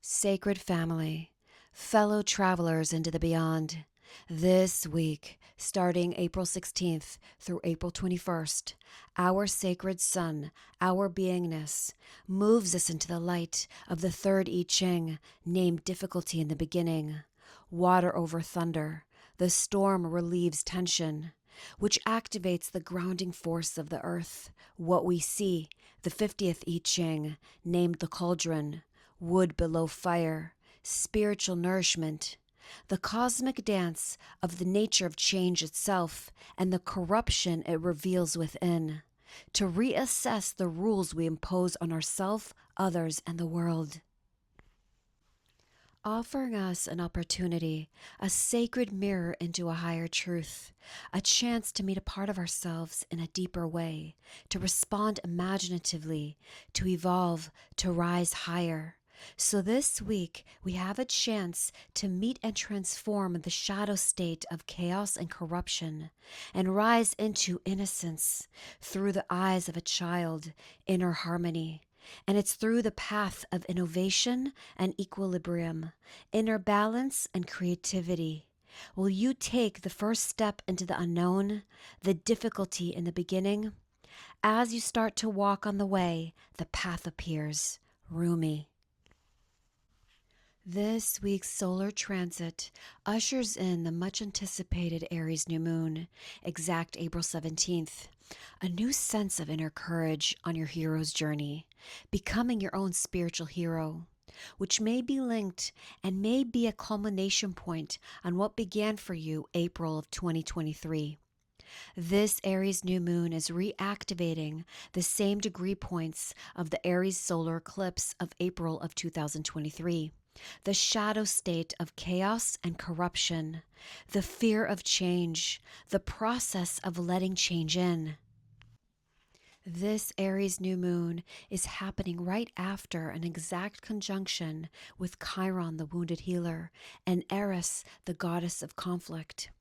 Sacred family, fellow travelers into the beyond. This week, starting April 16th through April 21st, our sacred sun, our beingness, moves us into the light of the third ICHING, named difficulty in the beginning. Water over thunder, the storm relieves tension, which activates the grounding force of the earth. What we see, the 50th ICHING, named the cauldron, wood below fire, spiritual nourishment, the cosmic dance of the nature of change itself and the corruption it reveals within, to reassess the rules we impose on ourselves, others, and the world. Offering us an opportunity, a sacred mirror into a higher truth, a chance to meet a part of ourselves in a deeper way, to respond imaginatively, to evolve, to rise higher. So this week, we have a chance to meet and transform the shadow state of chaos and corruption, and rise into innocence through the eyes of a child, inner harmony. And it's through the path of innovation and equilibrium, inner balance and creativity. Will you take the first step into the unknown, the difficulty in the beginning? As you start to walk on the way, the path appears roomy. This week's solar transit ushers in the much anticipated Aries new moon, exact April 17th. A new sense of inner courage on your hero's journey, becoming your own spiritual hero, which may be linked and may be a culmination point on what began for you April of 2023. This Aries new moon is reactivating the same degree points of the Aries solar eclipse of April of 2023. The shadow state of chaos and corruption, the fear of change, the process of letting change in. This Aries new moon is happening right after an exact conjunction with Chiron, the wounded healer, and Eris, the goddess of conflict,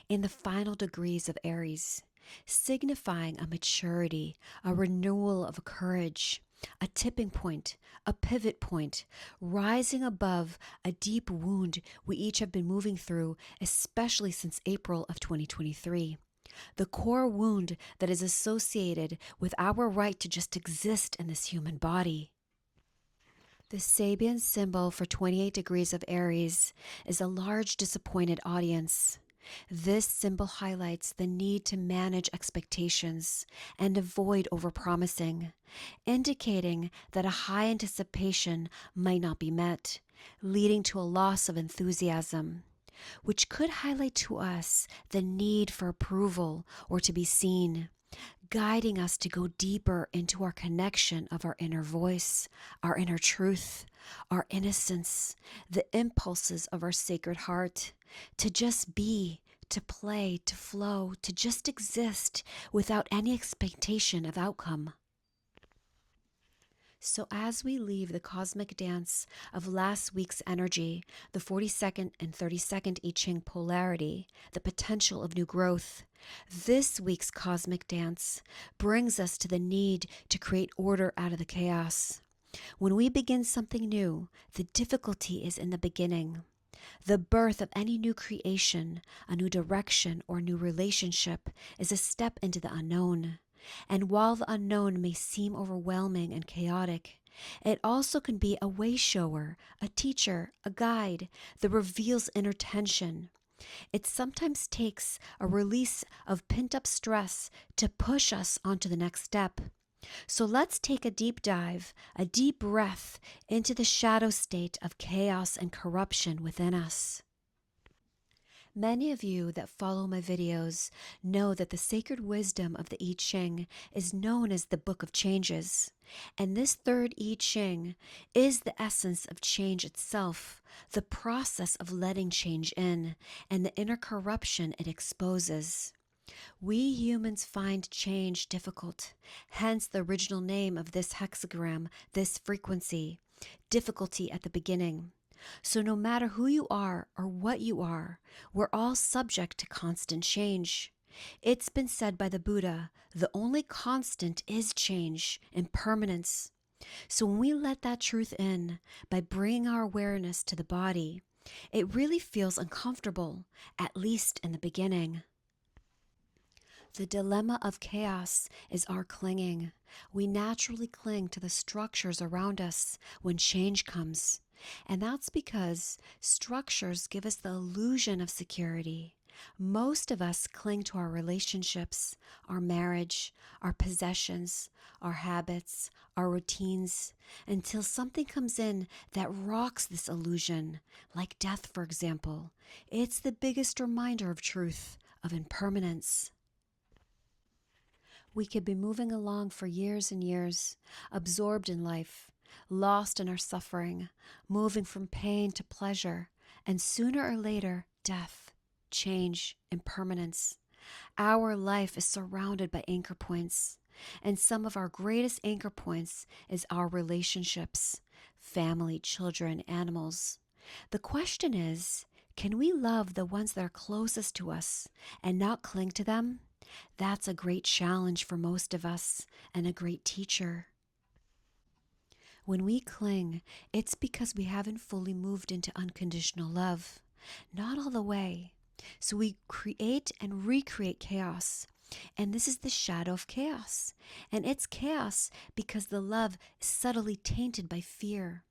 in the final degrees of Aries, signifying a maturity, a renewal of courage, a tipping point, a pivot point, rising above a deep wound we each have been moving through, especially since April of 2023. The core wound that is associated with our right to just exist in this human body. The Sabian symbol for 28 degrees of Aries is a large disappointed audience. This symbol highlights the need to manage expectations and avoid overpromising, indicating that a high anticipation might not be met, leading to a loss of enthusiasm, which could highlight to us the need for approval or to be seen, guiding us to go deeper into our connection of our inner voice, our inner truth, our innocence, the impulses of our sacred heart, to just be, to play, to flow, to just exist without any expectation of outcome. So as we leave the cosmic dance of last week's energy, the 42nd and 32nd I Ching polarity, the potential of new growth, this week's cosmic dance brings us to the need to create order out of the chaos. When we begin something new, the difficulty is in the beginning. The birth of any new creation, a new direction, or new relationship is a step into the unknown. And while the unknown may seem overwhelming and chaotic, it also can be a way shower, a teacher, a guide that reveals inner tension. It sometimes takes a release of pent-up stress to push us onto the next step. So let's take a deep dive, a deep breath into the shadow state of chaos and corruption within us. Many of you that follow my videos know that the sacred wisdom of the I Ching is known as the Book of Changes. And this third I Ching is the essence of change itself, the process of letting change in, and the inner corruption it exposes. We humans find change difficult, hence the original name of this hexagram, this frequency, difficulty at the beginning. So no matter who you are or what you are, we're all subject to constant change. It's been said by the Buddha, the only constant is change, impermanence. So when we let that truth in by bringing our awareness to the body, it really feels uncomfortable, at least in the beginning. The dilemma of chaos is our clinging. We naturally cling to the structures around us when change comes. And that's because structures give us the illusion of security. Most of us cling to our relationships, our marriage, our possessions, our habits, our routines, until something comes in that rocks this illusion, like death, for example. It's the biggest reminder of truth, of impermanence. We could be moving along for years and years, absorbed in life, lost in our suffering, moving from pain to pleasure, and sooner or later, death, change, impermanence. Our life is surrounded by anchor points, and some of our greatest anchor points is our relationships, family, children, animals. The question is, can we love the ones that are closest to us and not cling to them? That's a great challenge for most of us and a great teacher. When we cling, it's because we haven't fully moved into unconditional love. Not all the way. So we create and recreate chaos. And this is the shadow of chaos. And it's chaos because the love is subtly tainted by fear.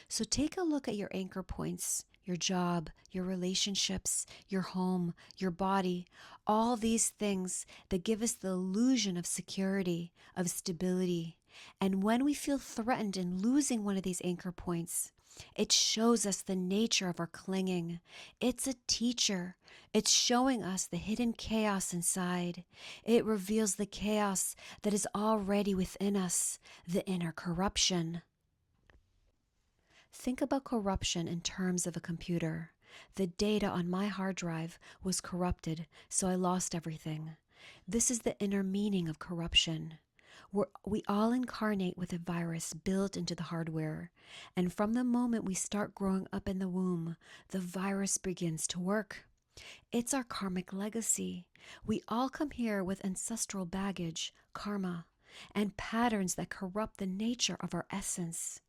So take a look at your anchor points, your job, your relationships, your home, your body, all these things that give us the illusion of security, of stability. And when we feel threatened in losing one of these anchor points, it shows us the nature of our clinging. It's a teacher. It's showing us the hidden chaos inside. It reveals the chaos that is already within us, the inner corruption. Think about corruption in terms of a computer. The data on my hard drive was corrupted, so I lost everything. This is the inner meaning of corruption. We all incarnate with a virus built into the hardware, and from the moment we start growing up in the womb, the virus begins to work. It's our karmic legacy. We all come here with ancestral baggage, karma, and patterns that corrupt the nature of our essence.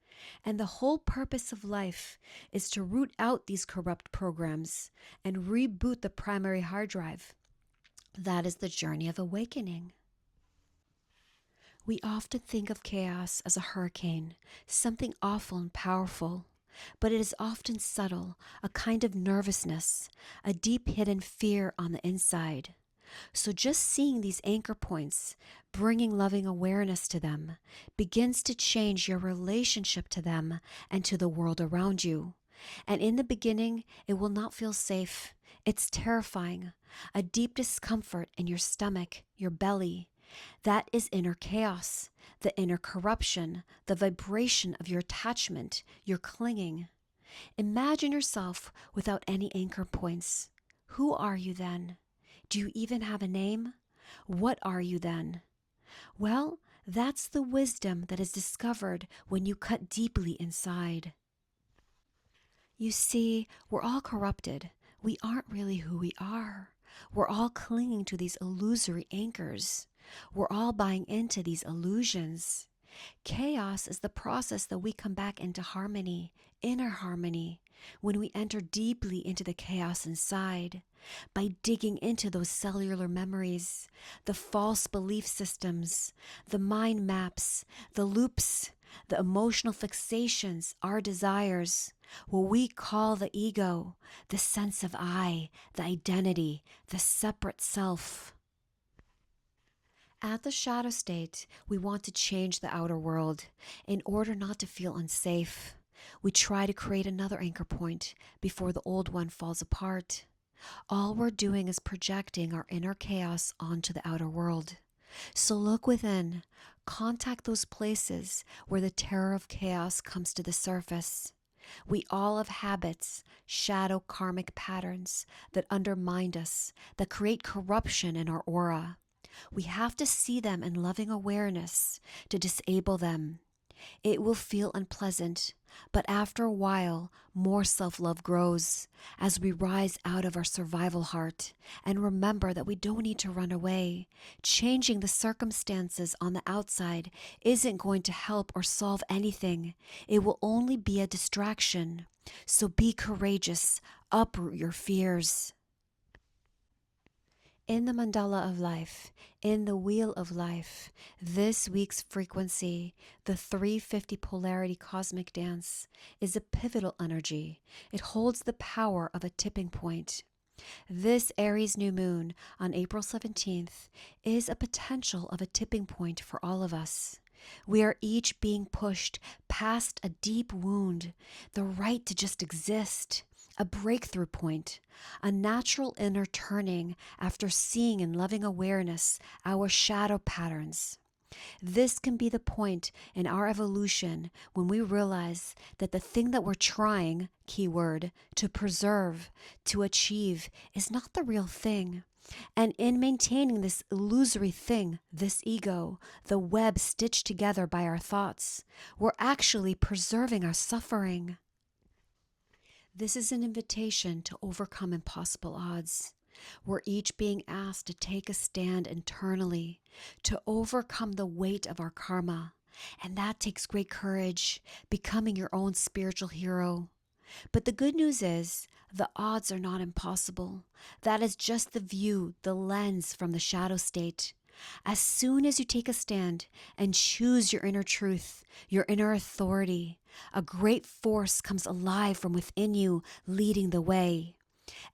And the whole purpose of life is to root out these corrupt programs and reboot the primary hard drive. That is the journey of awakening. We often think of chaos as a hurricane, something awful and powerful, but it is often subtle, a kind of nervousness, a deep hidden fear on the inside. So just seeing these anchor points, bringing loving awareness to them, begins to change your relationship to them and to the world around you. And in the beginning, it will not feel safe. It's terrifying, a deep discomfort in your stomach, your belly. That is inner chaos, the inner corruption, the vibration of your attachment, your clinging. Imagine yourself without any anchor points. Who are you then? Do you even have a name? What are you then? Well, that's the wisdom that is discovered when you cut deeply inside. You see, we're all corrupted. We aren't really who we are. We're all clinging to these illusory anchors. We're all buying into these illusions. Chaos is the process that we come back into harmony, inner harmony, when we enter deeply into the chaos inside, by digging into those cellular memories, the false belief systems, the mind maps, the loops, the emotional fixations, our desires, what we call the ego, the sense of I, the identity, the separate self. At the shadow state, we want to change the outer world in order not to feel unsafe. We try to create another anchor point before the old one falls apart. All we're doing is projecting our inner chaos onto the outer world. So look within, contact those places where the terror of chaos comes to the surface. We all have habits, shadow karmic patterns that undermine us, that create corruption in our aura. We have to see them in loving awareness to disable them. It will feel unpleasant, but after a while, more self-love grows as we rise out of our survival heart and remember that we don't need to run away. Changing the circumstances on the outside isn't going to help or solve anything. It will only be a distraction. So be courageous, uproot your fears. In the mandala of life, in the wheel of life, this week's frequency, the 350 polarity cosmic dance, is a pivotal energy. It holds the power of a tipping point. This Aries new moon on April 17th is a potential of a tipping point for all of us. We are each being pushed past a deep wound, the right to just exist, a breakthrough point, a natural inner turning after seeing in loving awareness our shadow patterns. This can be the point in our evolution when we realize that the thing that we're trying, keyword, to preserve, to achieve, is not the real thing. And in maintaining this illusory thing, this ego, the web stitched together by our thoughts, we're actually preserving our suffering. This is an invitation to overcome impossible odds. We're each being asked to take a stand internally, to overcome the weight of our karma. And that takes great courage, becoming your own spiritual hero. But the good news is, the odds are not impossible. That is just the view, the lens from the shadow state. As soon as you take a stand and choose your inner truth, your inner authority, a great force comes alive from within you, leading the way.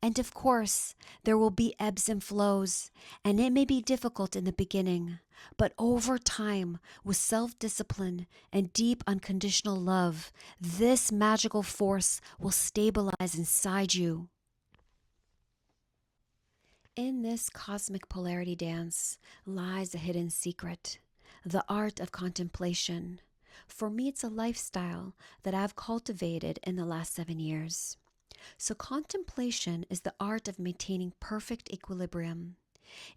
And of course, there will be ebbs and flows, and it may be difficult in the beginning, but over time, with self-discipline and deep unconditional love, this magical force will stabilize inside you. In this cosmic polarity dance lies a hidden secret, the art of contemplation. For me, it's a lifestyle that I've cultivated in the last 7 years. So contemplation is the art of maintaining perfect equilibrium.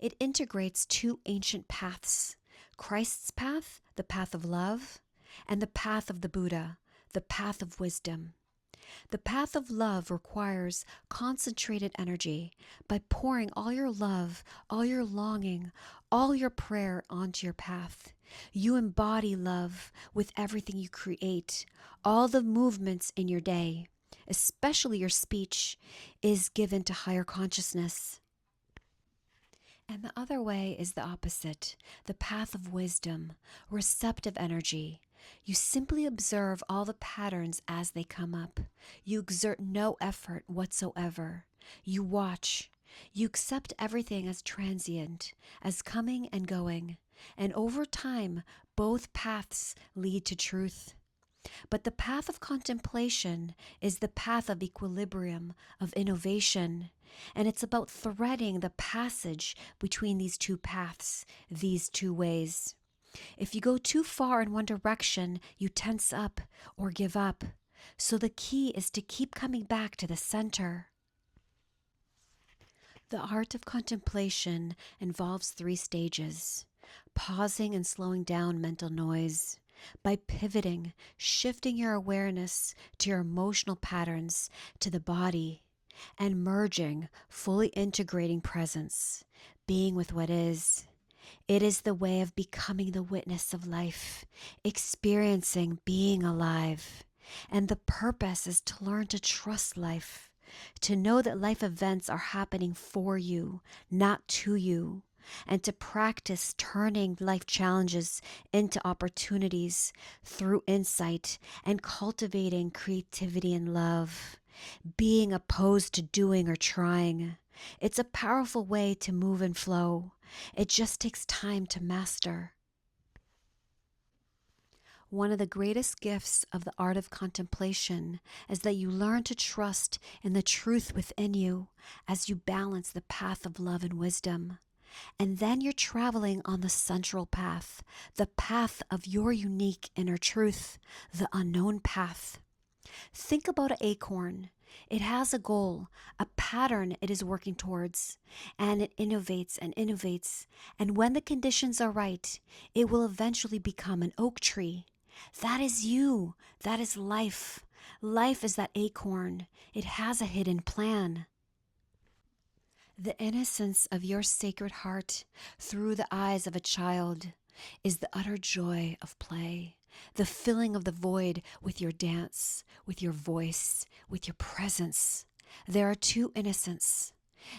It integrates two ancient paths, Christ's path, the path of love, and the path of the Buddha, the path of wisdom. The path of love requires concentrated energy by pouring all your love, all your longing, all your prayer onto your path. You embody love with everything you create, all the movements in your day. Especially your speech, is given to higher consciousness. And the other way is the opposite, the path of wisdom, receptive energy. You simply observe all the patterns as they come up. You exert no effort whatsoever. You watch. You accept everything as transient, as coming and going. And over time, both paths lead to truth. But the path of contemplation is the path of equilibrium, of innovation, and it's about threading the passage between these two paths, these two ways. If you go too far in one direction, you tense up or give up. So the key is to keep coming back to the center. The art of contemplation involves 3 stages: pausing and slowing down mental noise, by pivoting, shifting your awareness to your emotional patterns, to the body, and merging, fully integrating presence, being with what is. It is the way of becoming the witness of life, experiencing being alive. And the purpose is to learn to trust life, to know that life events are happening for you, not to you, and to practice turning life challenges into opportunities through insight and cultivating creativity and love, being opposed to doing or trying. It's a powerful way to move and flow. It just takes time to master. One of the greatest gifts of the art of contemplation is that you learn to trust in the truth within you as you balance the path of love and wisdom. And then you're traveling on the central path, the path of your unique inner truth, the unknown path. Think about an acorn. It has a goal, a pattern it is working towards, and it innovates and innovates. And when the conditions are right, it will eventually become an oak tree. That is you. That is life. Life is that acorn. It has a hidden plan. The innocence of your sacred heart through the eyes of a child is the utter joy of play, the filling of the void with your dance, with your voice, with your presence. There are two innocence.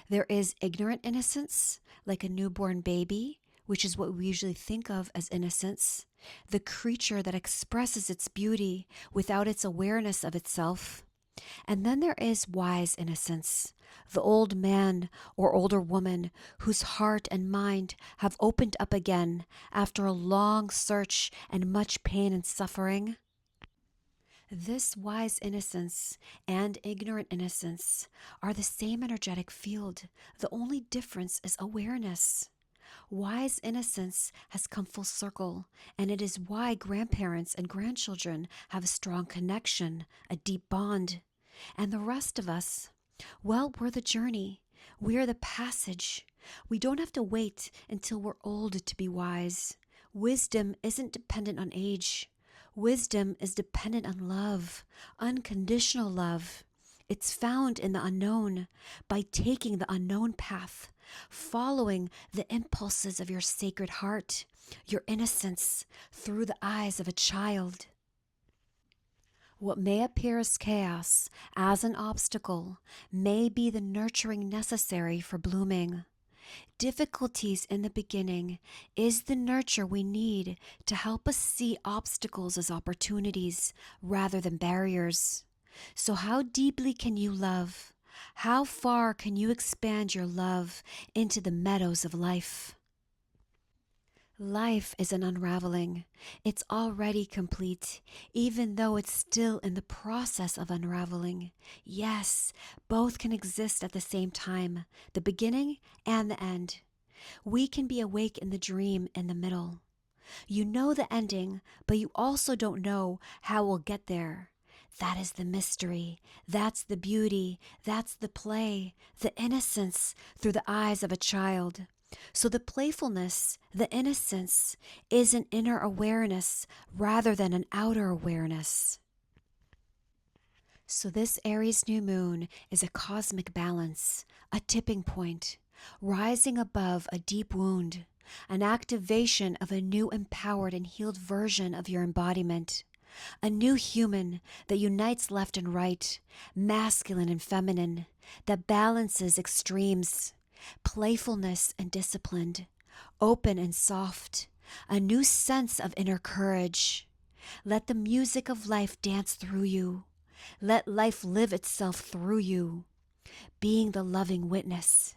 There is ignorant innocence, like a newborn baby, which is what we usually think of as innocence, the creature that expresses its beauty without its awareness of itself. And then there is wise innocence, the old man or older woman whose heart and mind have opened up again after a long search and much pain and suffering. This wise innocence and ignorant innocence are the same energetic field. The only difference is awareness. Wise innocence has come full circle, and it is why grandparents and grandchildren have a strong connection, a deep bond. And the rest of us, well, we're the journey. We're the passage. We don't have to wait until we're old to be wise. Wisdom isn't dependent on age. Wisdom is dependent on love, unconditional love. It's found in the unknown by taking the unknown path, following the impulses of your sacred heart, your innocence through the eyes of a child. What may appear as chaos, as an obstacle, may be the nurturing necessary for blooming. Difficulties in the beginning is the nurture we need to help us see obstacles as opportunities rather than barriers. So how deeply can you love? How far can you expand your love into the meadows of life? Life is an unraveling. It's already complete, even though it's still in the process of unraveling. Yes, both can exist at the same time, the beginning and the end. We can be awake in the dream in the middle. You know the ending, but you also don't know how we'll get there. That is the mystery. That's the beauty. That's the play, the innocence through the eyes of a child. So the playfulness, the innocence, is an inner awareness rather than an outer awareness. So this Aries new moon is a cosmic balance, a tipping point, rising above a deep wound, an activation of a new empowered and healed version of your embodiment, a new human that unites left and right, masculine and feminine, that balances extremes, playfulness and disciplined, open and soft, a new sense of inner courage. Let the music of life dance through you. Let life live itself through you, being the loving witness,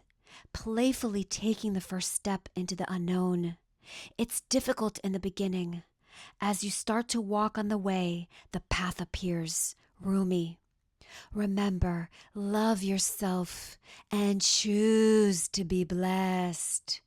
playfully taking the first step into the unknown. It's difficult in the beginning. As you start to walk on the way, the path appears roomy. Remember, love yourself and choose to be blessed.